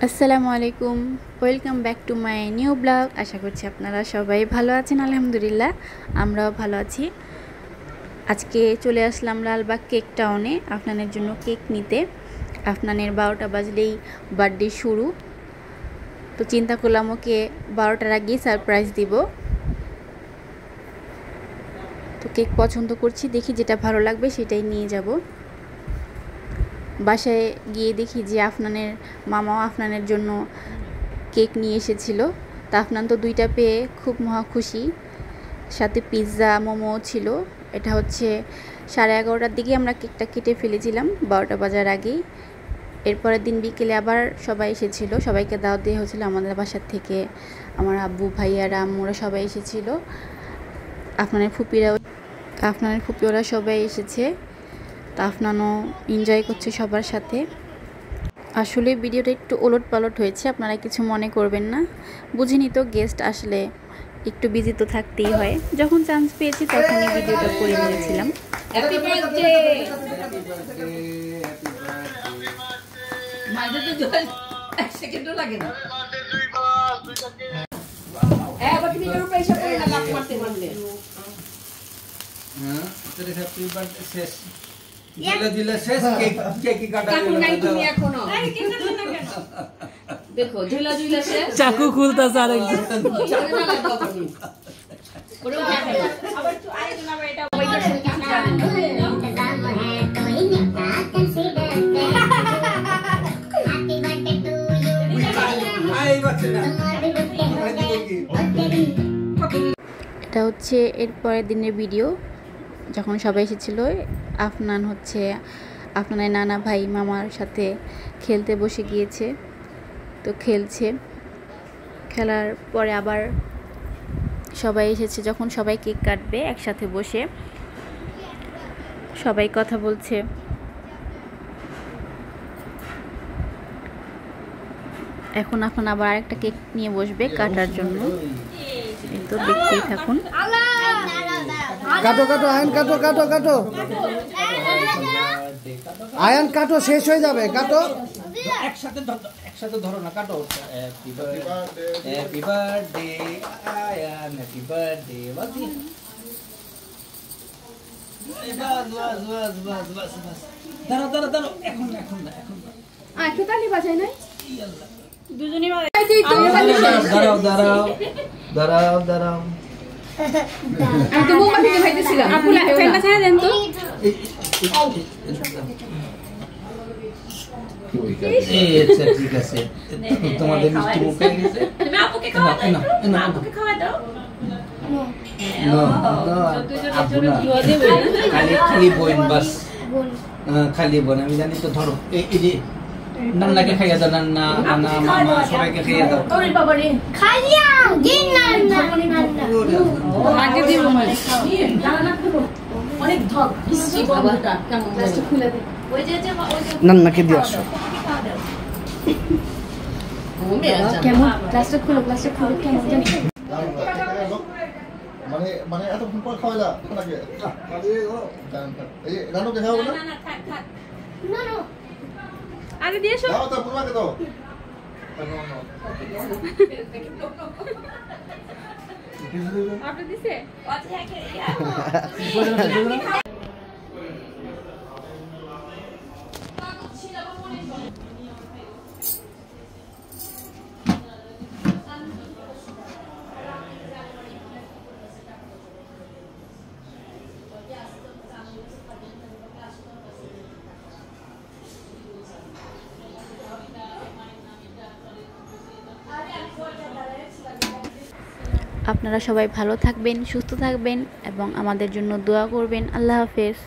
আসসালামু আলাইকুম, welcome back to my new blog. আশা করছি আপনারা সবাই ভালো আছেন। আলহামদুলিল্লাহ, আমরাও ভালো আছি। আজকে চলে আসলাম লালবাগ কেক টাউনে আপনাদের জন্য কেক নিতে। আপনাদের 12টা বাজলেই বার্থডে শুরু, তো চিন্তা করলাম ওকে 12টার আগেই সারপ্রাইজ দিব। তো কেক পছন্দ করছি, দেখি যেটা ভালো লাগবে সেটাই নিয়ে যাব। বাসায় গিয়ে দেখি যে আফনানের মামাও আফনানের জন্য কেক নিয়ে এসেছিল। তা আফনান তো 2টা পেয়ে খুব মহা খুশি, সাথে পিৎজা মোমো ছিল। এটা হচ্ছে 11:30টার দিকে আমরা কেকটা কেটে ফেলেছিলাম, 12টা বাজার আগেই। এরপরের দিন বিকেলে আবার সবাই এসেছিল, সবাইকে দাওয়াত দেওয়া হয়েছিল আমাদের বাসার থেকে। আমার আব্বু, ভাইয়ারা, আম্মুরা সবাই এসেছিল। আপনাদের ফুপিওরা সবাই এসেছে। তা আফনানও এনজয় করছে সবার সাথে। আসলে ভিডিওটা একটু ওলট পালট হয়েছে, আপনারা কিছু মনে করবেন না। বুঝিনি তো, গেস্ট আসলে একটু বিজি তো থাকতেই হয়। যখন চান্স পেয়েছি তখনই ভিডিওটা করে নিয়েছিলাম। Happy birthday. মাঝে তো এক সেকেন্ডও লাগে না। এবার তুমি এর উপরে এসে পড়ে না, লাফ মারতে মারলে। হ্যাঁ, তোর হ্যাপি বার্থডে শেষ। জিলা শেষ, কেক কাটা কাকু নাই তুমি এখনো। আরে কেক কাটছ না কেন? দেখো ঝুলা শেষ। চাকু খুলতাছে আরেকজন। ওরে উঠে ফেলো। আবার তো আরেকজন আবার এটা ওইটার সাথে কেক কাটেন। এটা হচ্ছে এর পরের দিনের ভিডিও, যখন সবাই এসেছিল। আফনান হচ্ছে আপনার নানা ভাই মামার সাথে খেলতে বসে গিয়েছে, তো খেলছে। খেলার পরে আবার সবাই এসেছে, যখন সবাই কেক কাটবে একসাথে বসে সবাই কথা বলছে। এখন আবার আরেকটা কেক নিয়ে বসবে কাটার জন্য, তো দেখতেই থাকুন। কাটো কাটো আয়ন, কাটো কাটো কাটো আয়ন, কাটো, শেষ হয়ে যাবে। কাটো একসাথে ধরো না, কাটো। Happy birthday Ayaan, happy birthday. দাঁড়াও, এখন না। একটু তালি বাজাই নাই? দুজনেই দাঁড়াও। আমি তো মোমবাতি দেখাইতেছিলাম। আপু ফ্যানটা ছেড়ে দেন তো। আচ্ছা, ঠিক আছে। তোমাদের মিষ্টি মুখ হয়ে গেছে। তুমি আপুকে খাওয়া দাও, আপুকে খাওয়া দাও। খালি বোন, বাস খালি বোন। আমি জানি তো, ধরো এই যে নান্নাকে খাইয়া দাও, নান্না মামা সবাইকে খাইয়া দাও। ওরে বাবা রে, খাইয়া দিন না আগে দিব মানে জানা করব অনেক ধক মিষ্টি বন্ধটা কেমন প্লাস্টিক খুলে দে। ওই যে নান্নাকে দিয়ে আসো। কেমন প্লাস্টিক খুলে কেমন জানি। মানে এতক্ষণ পর খাওয়াইলা নাকি? এই রানুকে খাওয়াবো না? না না আগে দিয়ে এসো। দাও তো পুরোকে দাও। আপনি দিছে? আপনারা সবাই ভালো থাকবেন, সুস্থ থাকবেন এবং আমাদের জন্য দোয়া করবেন। আল্লাহ হাফেজ।